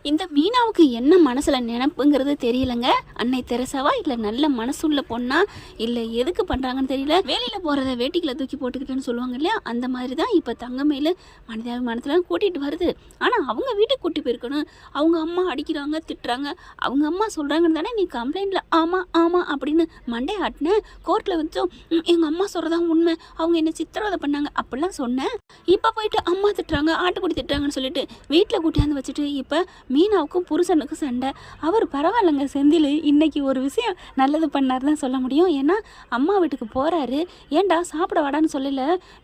இந்த மீனாவுக்கு என்ன மனசில் நினைப்புங்கிறது தெரியலங்க. அன்னை தெரசாவா இல்லை நல்ல மனசுள்ள பொண்ணா இல்லை எதுக்கு பண்ணுறாங்கன்னு தெரியல. வேலையில் போகிறத வேட்டிகளை தூக்கி போட்டுக்கிட்டேன்னு சொல்லுவாங்க இல்லையா, அந்த மாதிரி தான் இப்போ தங்கமேலு மனிதாபிமானத்தில் கூட்டிகிட்டு வருது. ஆனால் அவங்க வீட்டுக்கு கூட்டி போயிருக்கணும். அவங்க அம்மா அடிக்கிறாங்க, திட்டுறாங்க. அவங்க அம்மா சொல்கிறாங்கன்னு தானே நீ கம்ப்ளைண்ட்டில் ஆமாம் ஆமாம் அப்படின்னு மண்டே ஆட்டினேன். கோர்ட்டில் வச்சோம் எங்கள் அம்மா சொல்கிறதான் உண்மை, அவங்க என்ன சித்திரவதை பண்ணாங்க அப்படிலாம் சொன்னேன். இப்போ போயிட்டு அம்மா திட்டுறாங்க, ஆட்டுக்குடி திட்டுறாங்கன்னு சொல்லிட்டு வீட்டில் கூட்டியாந்து வச்சுட்டு இப்போ மீனாவுக்கும் புருஷனுக்கும் சண்டை. அவர் பரவாயில்லைங்க செந்தில் இன்னைக்கு ஒரு விஷயம் நல்லது பண்ணார் தான் சொல்ல முடியும். ஏன்னா அம்மா வீட்டுக்கு போகிறாரு, ஏன்டா சாப்பிட வாடான்னு சொல்லல,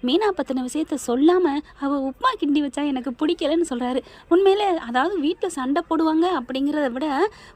மீனா பற்றின விஷயத்த சொல்லாமல் அவள் உப்புமா கிண்டி வச்சா எனக்கு பிடிக்கலன்னு சொல்கிறாரு. உண்மையிலே அதாவது வீட்டில் சண்டை போடுவாங்க அப்படிங்கிறத விட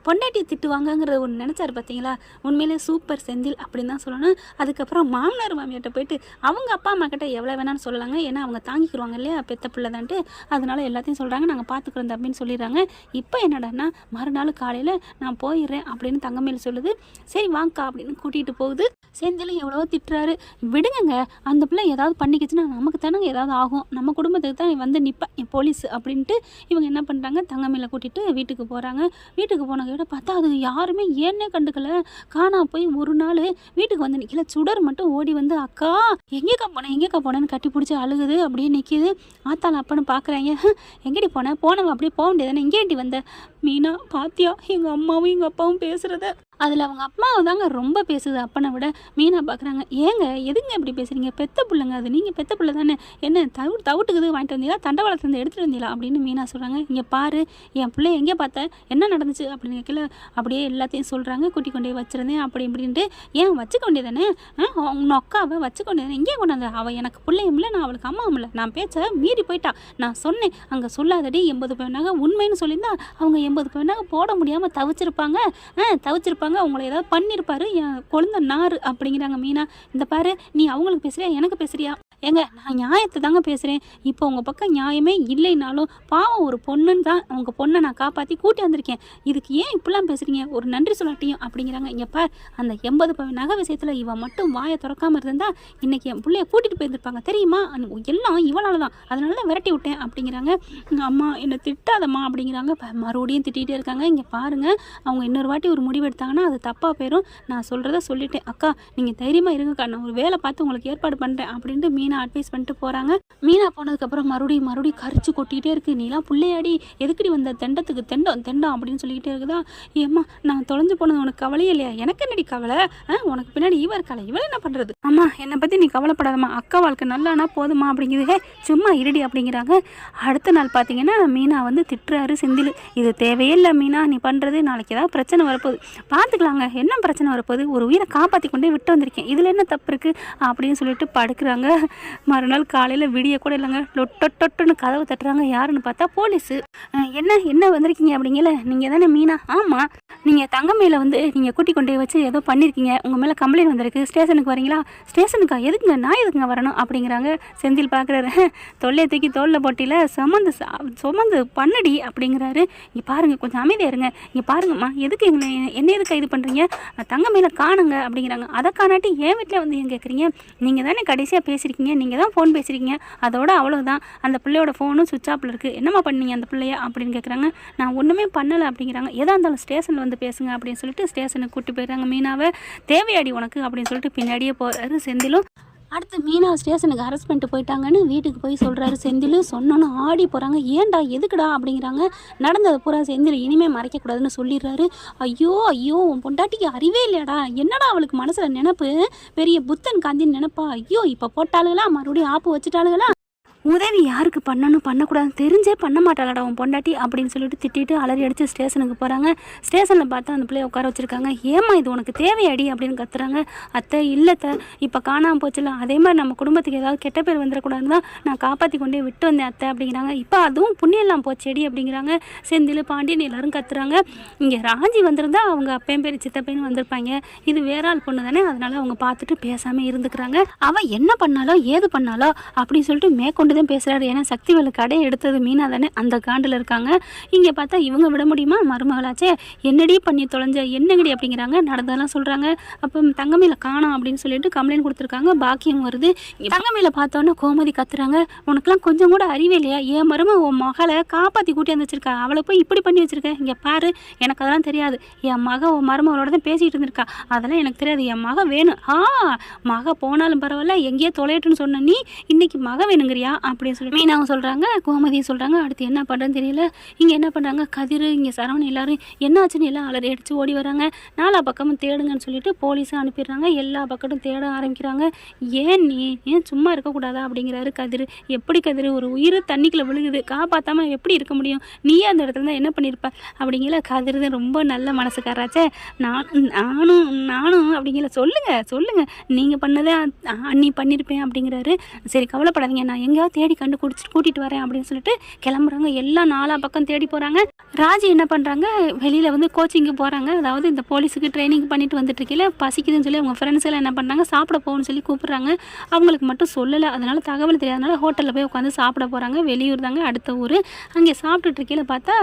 பொண்டாட்டி திட்டுவாங்கங்கிறத ஒன்று நினச்சாரு பார்த்தீங்களா. உண்மையிலே சூப்பர் செந்தில் அப்படின்னு தான் சொல்லணும். அதுக்கப்புறம் மாமனார் மாமியார்ட்ட போயிட்டு அவங்க அப்பா அம்மா கிட்ட எவ்வளோ வேணான்னு சொல்லலாங்க, ஏன்னா அவங்க தாங்கிக்கிடுவாங்க இல்லையா பெத்த பிள்ளை தான்ட்டு. அதனால எல்லாத்தையும் சொல்கிறாங்க, நாங்கள் பார்த்துக்கிறோம் அப்படின்னு சொல்லிடுறாங்க. இப்போ என்னடான்னா மறுநாள் காலையில் நான் போயிடுறேன் அப்படின்னு தங்கமேல் சொல்லுது. சரி வாங்கக்கா அப்படின்னு கூட்டிகிட்டு போகுது. செந்திலும் எவ்வளவோ திட்டுறாரு, விடுங்க அந்த பிள்ளை ஏதாவது பண்ணிக்கிச்சுன்னா நமக்கு தானங்க ஏதாவது ஆகும், நம்ம குடும்பத்துக்கு தான் வந்து நிற்பேன் போலீஸ் அப்படின்ட்டு இவங்க என்ன பண்ணுறாங்க, தங்கமேலை கூட்டிகிட்டு வீட்டுக்கு போகிறாங்க. வீட்டுக்கு போனதை பார்த்தா அது யாருமே ஏன்னே கண்டுக்கல. காணா போய் ஒரு நாள் வீட்டுக்கு வந்து நிற்கல. சுடர் மட்டும் ஓடி வந்து அக்கா எங்கேக்கா போனேன்னு கட்டி பிடிச்சி அழுகுது. அப்படியே நிற்கிது. ஆத்தாள் அப்பன்னு பார்க்குறாங்க. எங்கேடி போனவன் அப்படியே போக வேண்டியதானே, எங்கேடி வந்த மீனா பாத்தியா எங்கள் அம்மாவும் எங்கள் அப்பாவும் பேசுகிறத. அதில் அவங்க அம்மாவை தாங்க ரொம்ப பேசுது அப்பனை விட. மீனா பார்க்குறாங்க, ஏங்க எதுங்க இப்படி பேசுகிறீங்க, பெத்த பிள்ளைங்க அது, நீங்கள் பெத்த பிள்ளை தானே, என்ன தவிட்டுக்குது வாங்கிட்டு வந்தீங்களா, தண்டவாளத்துலேருந்து எடுத்துகிட்டு வந்தீங்களா அப்படின்னு மீனா சொல்கிறாங்க. இங்கே பாரு என் பிள்ளை எங்கே பார்த்தேன், என்ன நடந்துச்சு அப்படின்னு கேட்கல. அப்படியே எல்லாத்தையும் சொல்கிறாங்க. கூட்டி கொண்டே வச்சுருந்தேன் அப்படி இப்படின்ட்டு. ஏன் வச்சுக்க வேண்டியதானே, உன் அக்காவை வச்சுக்க வேண்டியதானே, இங்கே கொண்டாந்து அவள் எனக்கு பிள்ளையும் இல்லை, நான் அவளுக்கு அம்மாவும் இல்லை, நான் பேச்ச மீறி போயிட்டா, நான் சொன்னேன் அங்கே சொல்லாதடி 80 பவுனாக உண்மைன்னு சொல்லியிருந்தா அவங்க 80 பவுனாக போட முடியாமல் தவிச்சிருப்பாங்க, உங்களை ஏதாவது பண்ணியிருப்பாரு என் குழந்தை நாறு அப்படிங்கிறாங்க மீனா. இந்த பாரு நீ அவங்களுக்கு பேசுறியா எனக்கு பேசுறியா, ஏங்க நான் நியாயத்தை தாங்க பேசுகிறேன். இப்போ உங்கள் பக்கம் நியாயமே இல்லைனாலும் பாவம் ஒரு பொண்ணுன்னு தான் உங்கள் பொண்ணை நான் காப்பாற்றி கூட்டி வந்திருக்கேன், இதுக்கு ஏன் இப்படிலாம் பேசுகிறீங்க, ஒரு நன்றி சொல்லாட்டியும் அப்படிங்கிறாங்க. இங்கே பார் அந்த 80 பவுன் நகை விஷயத்தில் இவன் மட்டும் வாயை திறக்காமல் இருந்தால் இன்றைக்கி என் பிள்ளைய கூட்டிகிட்டு போயிருந்திருப்பாங்க தெரியுமா, எல்லாம் இவளால் தான், அதனால தான் விரட்டி விட்டேன் அப்படிங்கிறாங்க. அம்மா என்னை திட்டாதம்மா அப்படிங்கிறாங்க. மறுபடியும் திட்டிகிட்டே இருக்காங்க. இங்கே பாருங்கள் அவங்க இன்னொரு வாட்டி ஒரு முடிவு எடுத்தாங்கன்னா அது தப்பாக போயிடும், நான் சொல்கிறத சொல்லிட்டேன் அக்கா, நீங்கள் தைரியமாக இருங்கக்கா, நான் ஒரு வேலை பார்த்து உங்களுக்கு ஏற்பாடு பண்ணுறேன் அப்படின்ட்டு மீனா அட்வைஸ் பண்ணிட்டு போகிறாங்க. மீனா போனதுக்கப்புறம் மறுபடியும் கரிச்சு கொட்டிகிட்டே இருக்குது. நீலாம் பிள்ளையாடி எதுக்கடி வந்த தெண்டத்துக்கு தெண்டம் அப்படின்னு சொல்லிக்கிட்டே இருக்குதா. ஏம்மா நான் தொலைஞ்சு போனது உனக்கு கவலையே இல்லையா, எனக்கு என்னடி கவலை, உனக்கு பின்னாடி இவ இருக்காள, இவளை என்ன பண்ணுறது, அம்மா என்னை பற்றி நீ கவலைப்படாதம்மா, அக்கா வாழ்க்கை நல்லானா போதுமா அப்படிங்கிறது, சும்மா இருடி அப்படிங்கிறாங்க. அடுத்த நாள் பார்த்தீங்கன்னா மீனா வந்து திட்டுறாரு செந்தில், இது தேவையே இல்லை மீனா நீ பண்ணுறது, நாளைக்கு ஏதாவது பிரச்சனை வரப்போகுது பார்த்துக்கலாங்க, என்ன பிரச்சனை வரப்போகுது, ஒரு உயிரை காப்பாற்றி கொண்டே விட்டு வந்திருக்கேன், இதில் என்ன தப்பு இருக்குது அப்படின்னு சொல்லிட்டு படுக்கிறாங்க. மறுநாள் காலையில் விடிய கூட இல்லைங்க, லொட்டொட்டுன்னு கதவு தட்டுறாங்க. யாருன்னு பார்த்தா போலீஸு. என்ன வந்திருக்கீங்க அப்படிங்கல, நீங்கள் தானே மீனா, ஆமாம், நீங்கள் தங்கமேல வந்து நீங்கள் கூட்டி கொண்டே வச்சு ஏதோ பண்ணியிருக்கீங்க, உங்கள் மேலே கம்ப்ளைண்ட் வந்திருக்கு, ஸ்டேஷனுக்கு வரீங்களா, ஸ்டேஷனுக்கா எதுக்குங்க, நான் எதுக்குங்க வரணும் அப்படிங்கிறாங்க. செந்தில் பார்க்குறாரு, தொல்லையை தூக்கி தோளில் போட்டியில் சுமந்து பண்ணடி அப்படிங்கிறாரு. இங்கே பாருங்கள் கொஞ்சம் அமைதியாக இருங்க, இங்கே பாருங்கம்மா எதுக்கு என்ன எதுக்கு இது பண்ணுறீங்க, தங்கமேல காணுங்க அப்படிங்கிறாங்க. அதை காணாட்டி என் வீட்டில் வந்து ஏன் கேட்குறீங்க, நீங்கள் தானே கடைசியாக பேசியிருக்கீங்க, நீங்கள் தான் ஃபோன் பேசியிருக்கீங்க, அதோட அவ்வளோதான், அந்த பிள்ளையோட ஃபோனும் சுவிட்ச் ஆஃபில் இருக்குது, என்னம்மா பண்ணீங்க அந்த பிள்ளைய அப்படின்னு கேட்குறாங்க. நான் ஒன்றுமே பண்ணலை அப்படிங்கிறாங்க. எதாக இருந்தாலும் ஸ்டேஷனில் வந்து பேசுங்க அப்படின்னு சொல்லிட்டு ஸ்டேஷனுக்கு கூட்டி போயிடுறாங்க. மீனாவை தேவையாடி உனக்கு அப்படின்னு சொல்லிட்டு பின்னாடியே போகிறாரு செந்திலும். அடுத்து மீனா ஸ்டேஷனுக்கு அரெஸ்ட் பண்ணிட்டு போயிட்டாங்கன்னு வீட்டுக்கு போய் சொல்கிறாரு செந்தில். சொன்னோன்னு ஆடி போகிறாங்க. ஏன்டா எதுக்குடா அப்படிங்கிறாங்க. நடந்ததை பூரா செந்தில் இனிமேல் மறைக்கக்கூடாதுன்னு சொல்லிடுறாரு. ஐயோ உன் பொண்டாட்டிக்கு அறிவே இல்லையாடா, என்னடா அவளுக்கு மனசில் நினப்பு, பெரிய புத்தன் காந்தின்னு நினைப்பா, ஐயோ இப்போ போட்டாளுங்களா மறுபடியும் ஆப்பு வச்சுட்டாளுங்களா, உதவி யாருக்கு பண்ணணும் பண்ணக்கூடாதுன்னு தெரிஞ்சே பண்ண மாட்டாளடா உன் பொண்டாட்டி அப்படின்னு சொல்லிட்டு திட்டிட்டு அலறி அடித்து ஸ்டேஷனுக்கு போகிறாங்க. ஸ்டேஷனில் பார்த்தா அந்த பிள்ளைய உட்கார வச்சுருக்காங்க. ஏம்மா இது உனக்கு தேவையாடி அப்படின்னு கத்துறாங்க. அத்தை இல்லைத்த இப்போ காணாமல் போச்சுல, அதே மாதிரி நம்ம குடும்பத்துக்கு ஏதாவது கெட்ட பேர் வந்துடக்கூடாதுன்னு தான் நான் காப்பாற்றி கொண்டே விட்டு வந்தேன் அத்தை அப்படிங்கிறாங்க. இப்போ அதுவும் புண்ணியெல்லாம் போச்சேடி அப்படிங்கிறாங்க. செந்தில் பாண்டியன் எல்லாரும் கத்துறாங்க. இங்கே ராஜி வந்திருந்தா அவங்க அப்பையும் பேர் சித்தப்பையும் வந்திருப்பாங்க, இது வேற ஆள் பொண்ணு தானே, அதனால அவங்க பார்த்துட்டு பேசாமல் இருந்துக்கிறாங்க. அவள் என்ன பண்ணாலோ ஏது பண்ணாலோ அப்படின்னு சொல்லிட்டு மேற்கொண்டு தான் பேசுகிறாரு. ஏன்னா சக்திவேலு கடையை எடுத்தது மீனா தானே, அந்த காண்டில் இருக்காங்க. இங்கே பார்த்தா இவங்க விட முடியுமா, மருமகளாச்சே என்னடி பண்ணி தொலைஞ்ச என்னங்கடி அப்படிங்கிறாங்க. நடந்ததெல்லாம் சொல்கிறாங்க. அப்போ தங்கமயில காணோம் அப்படின்னு சொல்லிட்டு கம்ப்ளைண்ட் கொடுத்துருக்காங்க. பாக்கியம் வருது. தங்கமயில பார்த்தோன்னே கோமதி கத்துறாங்க, உனக்குலாம் கொஞ்சம் கூட அறிவே இல்லையா, என் மருமக உன் மகளை காப்பாற்றி கூட்டியாந்து வச்சிருக்கா, அவளை போய் இப்படி பண்ணி வச்சிருக்க, இங்கே பாரு எனக்கு அதெல்லாம் தெரியாது, என் மக உன் மருமகளோட தான் பேசிகிட்டு இருந்திருக்கா, அதெல்லாம் எனக்கு தெரியாது, என் மக வேணும். மக போனாலும் பரவாயில்ல, எங்கேயோ தொலைட்டுன்னு சொன்ன நீ இன்னைக்கு மக வேணுங்கிறியா அப்படின்னு சொல்லி மீனாவும் சொல்கிறாங்க, கோமதியும் சொல்கிறாங்க. அடுத்து என்ன பண்ணுறதுன்னு தெரியல. இங்கே என்ன பண்ணுறாங்க, கதிர் இங்கே சரவணன் எல்லாரும் என்னாச்சுன்னு எல்லாம் அலறி அடித்து ஓடி வராங்க. நாலா பக்கமும் தேடுங்கன்னு சொல்லிட்டு போலீஸும் அனுப்பிடுறாங்க. எல்லா பக்கமும் தேட ஆரம்பிக்கிறாங்க. ஏன் சும்மா இருக்கக்கூடாதா அப்படிங்கிறாரு கதிர். எப்படி கதிர், ஒரு உயிர் தண்ணிக்குள்ளே விழுகுது, காப்பாற்றாமல் எப்படி இருக்க முடியும், நீயே அந்த இடத்துல தான் என்ன பண்ணியிருப்ப அப்படிங்கிற. கதிர் தான் ரொம்ப நல்ல மனசுக்காராச்சே. நானும் அப்படிங்கிற. சொல்லுங்கள் நீங்கள் பண்ணதே அண்ணி பண்ணியிருப்பேன் அப்படிங்கிறாரு. சரி கவலைப்படாதீங்க, நான் எங்கேயாவது தேடி கூட்டிகிட்டு வரேன் அப்படின்னு சொல்லிட்டு கிளம்புறாங்க. எல்லாம் நாலா பக்கம் தேடி போகிறாங்க. ராஜி என்ன பண்ணுறாங்க, வெளியில் வந்து கோச்சிங்கு போகிறாங்க. அதாவது இந்த போலீஸுக்கு ட்ரைனிங் பண்ணிட்டு வந்துட்டு இருக்கல, பசிக்குதுன்னு சொல்லி அவங்க ஃப்ரெண்ட்ஸ் எல்லாம் என்ன பண்ணுறாங்க, சாப்பிட போகணும்னு சொல்லி கூப்பிட்றாங்க. அவங்களுக்கு மட்டும் சொல்லலை, அதனால் தகவல் தெரியாதனால ஹோட்டலில் போய் உட்காந்து சாப்பிட போகிறாங்க. வெளியூர் தாங்க, அடுத்த ஊர். அங்கே சாப்பிட்டுட்டு இருக்கையில பார்த்தா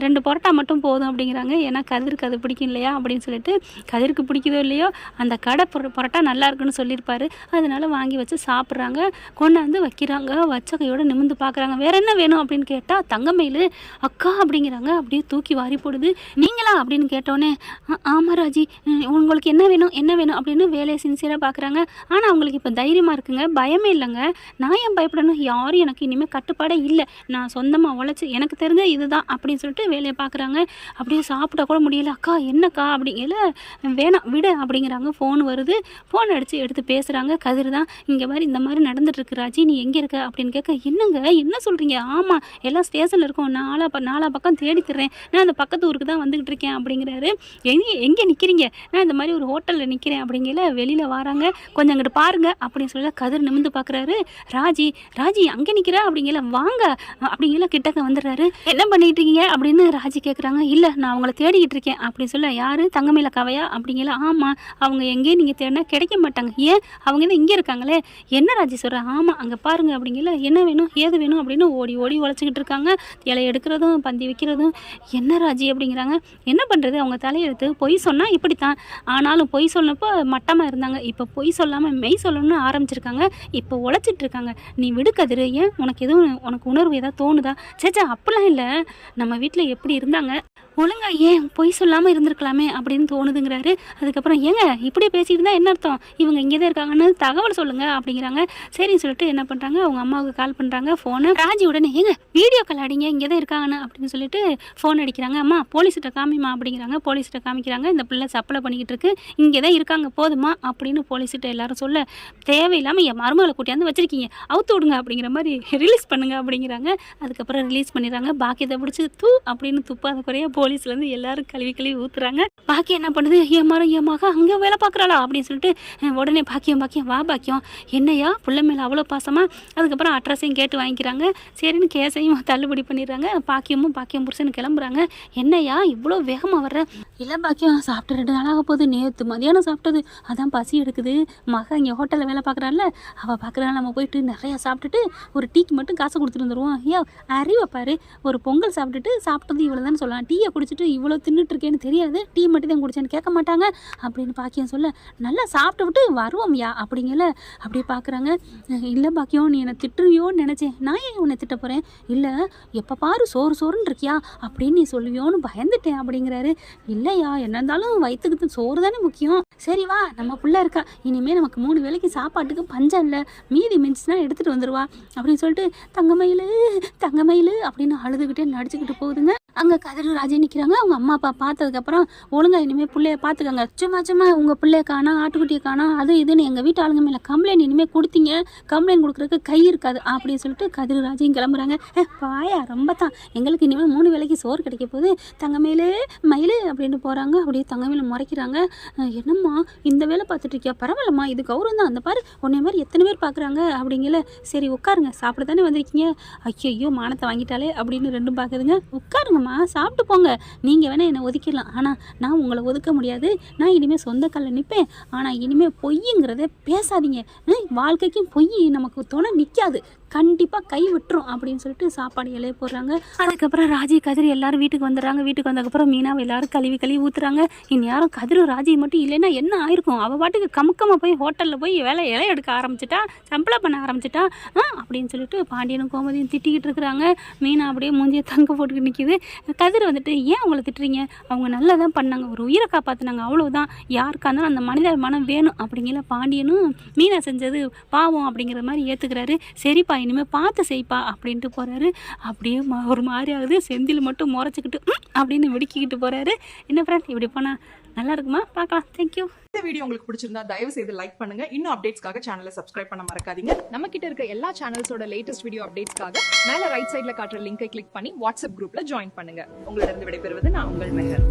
2 பரோட்டா மட்டும் போதும் அப்படிங்கிறாங்க. ஏன்னா கதிருக்கு அது பிடிக்கும் இல்லையா அப்படின்னு சொல்லிட்டு, கதிருக்கு பிடிக்குதோ இல்லையோ அந்த கடை பரோட்டா நல்லா இருக்குன்னு சொல்லியிருப்பாரு, அதனால வாங்கி வச்சு சாப்பிட்றாங்க. கொண்டாந்து வைக்கிறாங்க. வச்ச கையோட நிமிந்து பார்க்குறாங்க. வேற என்ன வேணும் அப்படின்னு கேட்டால் தங்கமயில் அக்கா அப்படிங்கிறாங்க. அப்படியே தூக்கி வாரி போடுது. நீங்களா அப்படின்னு கேட்டோன்னே, ஆமாம் ராஜி, உங்களுக்கு என்ன வேணும் அப்படின்னு வேலையை சின்சியராக பார்க்குறாங்க. ஆனால் அவங்களுக்கு இப்போ தைரியமாக இருக்குங்க, பயமே இல்லைங்க. நான் ஏன் பயப்படணும், யாரும் எனக்கு இனிமேல் கட்டுப்பாடே இல்லை, நான் சொந்தமாக உழைச்சி எனக்கு தெரிஞ்ச இதுதான் அப்படின்னு சொல்லிட்டு வேலையை பார்க்குறாங்க. அப்படியே சாப்பிட கூட முடியல. அக்கா என்னக்கா அப்படிங்கல, வேணாம் விடு அப்படிங்கிறாங்க. ஃபோன் வருது. ஃபோன் அடித்து எடுத்து பேசுகிறாங்க. கதிர் தான், இந்த மாதிரி நடந்துட்டுருக்கு ராஜி, நீ எங்கே இருக்க அப்படின்னு கேட்க, என்னங்க என்ன சொல்கிறீங்க, ஆமாம் எல்லாம் ஸ்டேஷனில் இருக்கோம், நாலா பக்கம் தேடி தர்றேன், நான் அந்த பக்கத்து ஊருக்கு தான் வந்துக்கிட்டு இருக்கேன் அப்படிங்கிறாரு. எங்கே நிற்கிறீங்க, நான் இந்த மாதிரி ஒரு ஹோட்டலில் நிற்கிறேன் அப்படிங்கல. வெளியில் வராங்க. கொஞ்சம் அங்கிட்டு பாருங்க அப்படின்னு சொல்லி கதிர் நிமிந்து பார்க்குறாரு. ராஜி அங்கே நிற்கிறா அப்படிங்கல, வாங்க அப்படிங்கல. கிட்டக்க வந்துடுறாரு. என்ன பண்ணிட்டு இருக்கீங்க அப்படின்னு ராஜி கேட்குறாங்க. இல்லை நான் அவங்கள தேடிக்கிட்டு இருக்கேன் அப்படின்னு சொல்ல. யார், தங்கமயில கவையா அப்படிங்கல. ஆமாம், அவங்க எங்கேயும் நீங்கள் தேடினா கிடைக்க மாட்டாங்க, ஏன் அவங்க தான் இங்கே இருக்காங்களே. என்ன ராஜி சொல்கிறேன், ஆமாம் அங்கே பாருங்க அப்படிங்கல. என்ன வேணும் ஏது வேணும் அப்படின்னு ஓடி உழைச்சிக்கிட்டு இருக்காங்க. இலை எடுக்கிறதும் பந்தி வைக்கிறதும். என்ன ராஜி அப்படிங்கிறாங்க. என்ன பண்ணுறது, அவங்க தலையெழுத்து, பொய் சொன்னால் இப்படித்தான். ஆனாலும் பொய் சொன்னப்போ மட்டமாக இருந்தாங்க, இப்போ பொய் சொல்லாமல் மெய் சொல்லணும்னு ஆரம்பிச்சிருக்காங்க, இப்போ உழைச்சிட்டு இருக்காங்க. நீ விடுக்கதிரு, ஏன் உனக்கு உணர்வு ஏதாவது தோணுதா? சேச்சா அப்படிலாம் இல்லை, நம்ம வீட்டில் எப்படி இருந்தாங்க ஒழுங்கா ஏன் பொய் சொல்லாமல் இருந்திருக்கலாமே அப்படின்னு தோணுதுங்கிறாரு. அதுக்கப்புறம் ஏங்க இப்படி பேசிட்டு இருந்தால் என்ன அர்த்தம், இவங்க இங்கே தான் இருக்காங்கன்னு தகவல் சொல்லுங்கள் அப்படிங்கிறாங்க. சரின்னு சொல்லிட்டு என்ன பண்ணுறாங்க, அவங்க அம்மாவுக்கு கால் பண்ணுறாங்க. ஃபோனை ராஜி உடனே, ஏங்க வீடியோ கால் அடிங்க, இங்கே தான் இருக்காங்கன்னு அப்படின்னு சொல்லிட்டு ஃபோன் அடிக்கிறாங்க. அம்மா போலீஸ்கிட்ட காமிமா அப்படிங்கிறாங்க. போலீஸ்கிட்ட காமிக்கிறாங்க. இந்த பிள்ளை சப்ளை பண்ணிக்கிட்டு இருக்கு, இங்கே தான் இருக்காங்க போதுமா அப்படின்னு போலீஸ்கிட்ட எல்லாரும் சொல்ல, தேவையில்லாமல் என் மருமகளை கூட்டியாந்து வச்சிருக்கீங்க, அவுத்து விடுங்க அப்படிங்கிற மாதிரி ரிலீஸ் பண்ணுங்க அப்படிங்கிறாங்க. அதுக்கப்புறம் ரிலீஸ் பண்ணிடுறாங்க. பாக்கியத்தை பிடிச்சி அப்படின்னு துப்பாத குறைய போலீஸ்லேருந்து எல்லாரும் கழுவி ஊற்றுறாங்க. பாக்கியம் என்ன பண்ணுது, என் மக அங்கே வேலை பார்க்குறாளா அப்படின்னு சொல்லிட்டு உடனே பாக்கியம் வா பாக்கியம், என்னையா புள்ள மேலே அவ்வளோ பாசமா. அதுக்கப்புறம் அட்ரஸையும் கேட்டு வாங்கிக்கிறாங்க. சரின்னு கேஸையும் தள்ளுபடி பண்ணிடுறாங்க. பாக்கியம் புருஷன் கிளம்புறாங்க. என்னையா இவ்வளோ வேகமாக வர்ற? இல்லை பாக்கியம், சாப்பிட்டு 2 நாளாக போகுது, நேற்று மதியானம் சாப்பிட்டது, அதான் பசி எடுக்குது. மக இங்கே ஹோட்டலில் வேலை பார்க்குறாள்ல, அவள் பார்க்குறாள், நம்ம போயிட்டு நிறையா சாப்பிட்டுட்டு ஒரு டீக்கு மட்டும் காசு கொடுத்துட்டு வந்துடுவோம். ஐயா அறிவை பாரு, ஒரு பொங்கல் சாப்பிட்டது இவ்வளோ தானே சொல்லலாம், டீயை குடிச்சிட்டு இவ்வளோ தின்னுட்டு இருக்கேன்னு தெரியாது, டீ மட்டும் தான் குடிச்சேன்னு கேட்க மாட்டாங்க அப்படின்னு பாக்கியம் சொல்ல, நல்லா சாப்பிட்டு விட்டு வருவோம்யா அப்படிங்கல. அப்படியே பார்க்குறாங்க. இல்லை பாக்கியம், நீ என்னை திட்டுறியோன்னு நினச்சேன், நான் ஏன் உன்னை திட்ட போகிறேன், இல்லை எப்போ பாரு சோறுன்னு இருக்கியா அப்படின்னு நீ சொல்லுவியோன்னு பயந்துட்டேன் அப்படிங்கிறாரு. இல்லையா, என்ன இருந்தாலும் வயிற்றுக்கு சோறு தானே முக்கியம், சரி வா நம்ம பிள்ளை இருக்கா, இனிமேல் நமக்கு 3 வேளைக்கு சாப்பாட்டுக்கு பஞ்சம் இல்லை, மீதி மிஞ்சுனா எடுத்துகிட்டு வந்துடுவா அப்படின்னு சொல்லிட்டு தங்கமயில் அப்படின்னு அழுதுகிட்டே நடிச்சுக்கிட்டு போகுதுங்க. அங்கே கதிர் ராஜி நிற்கிறாங்க. அவங்க அம்மா அப்பா பார்த்ததுக்கப்புறம், ஒழுங்கா இனிமேல் பிள்ளைய பார்த்துக்கங்க, சும்மா உங்கள் பிள்ளைய காணா, ஆட்டுக்குட்டியை காணா, அது இதுன்னு எங்கள் வீட்டு ஆளுங்க மேலே கம்ப்ளைண்ட் இனிமேல் கொடுத்தீங்க, கம்ப்ளைண்ட் கொடுக்குறதுக்கு கை இருக்காது அப்படின்னு சொல்லிட்டு கதிர் ராஜியும் கிளம்புறாங்க. பாயா ரொம்ப தான், எங்களுக்கு இனிமேல் 3 வேளைக்கு சோறு கிடைக்க போகுது, தங்கமயிலு மயில் அப்படின்னு போகிறாங்க. அப்படியே தங்கமயில முறைக்கிறாங்க. என்னம்மா இந்த வேலை பார்த்துட்டு இருக்கியா, பரவாயில்லம்மா இது கௌரவம் தான், அந்த பாரு உன்னை மாதிரி எத்தனை பேர் பார்க்குறாங்க அப்படிங்கல. சரி உட்காருங்க, சாப்பிட தானே வந்திருக்கீங்க, ஐயோ மானத்தை வாங்கிட்டாலே அப்படின்னு 2 பார்க்குதுங்க. உட்காருங்கம்மா, சாப்பிட்டு போங்க, நீங்கள் வேணால் என்னை ஒதுக்கிடலாம், ஆனால் நான் உங்களை ஒதுக்க முடியாது, நான் இனிமேல் சொந்த காலில் நிற்பேன், ஆனால் இனிமேல் பொய்யுங்கிறத பேசாதீங்க, வாழ்க்கைக்கும் பொய் நமக்கு துணை நிற்காது, கண்டிப்பாக கை விட்டுரும் அப்படின்னு சொல்லிட்டு சாப்பாடு இலைய போடுறாங்க. அதுக்கப்புறம் ராஜி கதிர் எல்லாரும் வீட்டுக்கு வந்துடுறாங்க. வீட்டுக்கு வந்ததுக்கப்புறம் மீனாவை எல்லாரும் கழுவி ஊற்றுறாங்க. இந்நேரம் கதிரும் ராஜி மட்டும் இல்லைன்னா என்ன ஆயிருக்கும், அவள் பாட்டுக்கு கமுக்கமாக போய் ஹோட்டலில் போய் இலை எடுக்க ஆரம்பிச்சிட்டா, சம்பளை பண்ண ஆரம்பிச்சிட்டா அப்படின்னு சொல்லிட்டு பாண்டியனும் கோமதியும் திட்டிக்கிட்டு இருக்கிறாங்க. மீனா அப்படியே மூஞ்சியை தங்க போட்டுக்கிட்டு நிற்கிது. கதிர் வந்துட்டு ஏன் அவங்கள திட்டுறீங்க, அவங்க நல்லா தான் பண்ணாங்க, ஒரு உயிரை காப்பாற்றினாங்க, அவ்வளவுதான், யாருக்கா இருந்தாலும் அந்த மனித மனம் வேணும் அப்படிங்கிற பாண்டியனும் மீனா செஞ்சது பாவம் அப்படிங்கிற மாதிரி ஏற்றுக்கிறாரு. சரிப்பா இனிமேல் பார்த்து செய்ப்பா அப்படின்ட்டு போகிறாரு. அப்படியே ஒரு மாதிரி ஆகுது. செந்தில் மட்டும் முறைச்சிக்கிட்டு அப்படின்னு வெடிக்கிக்கிட்டு போகிறாரு. என்ன ஃப்ரெண்ட் இப்படி போனால் நல்லா இருக்குமா? பார்க்கலாம். தேங்க்யூ. இந்த வீடியோ உங்களுக்கு பிடிச்சிருந்தா தயவு செய்து லைக் பண்ணுங்க. இன்னும் அப்டேட்ஸ்க்காக சேனலை சப்ஸ்கிரைப் பண்ண மறக்காதீங்க. நம்ம கிட்ட இருக்க எல்லா சேனல்ஸோட லேட்டஸ்ட் வீடியோ அப்டேட்ஸ்க்காக மேல ரைட் சைடுல காட்டுற லிங்கை கிளிக் பண்ணி வாட்ஸ்அப் குரூப்ல ஜாயின் பண்ணுங்க. உங்களிடம் விடைபெறுவது நான் உங்கள் மெஹர்.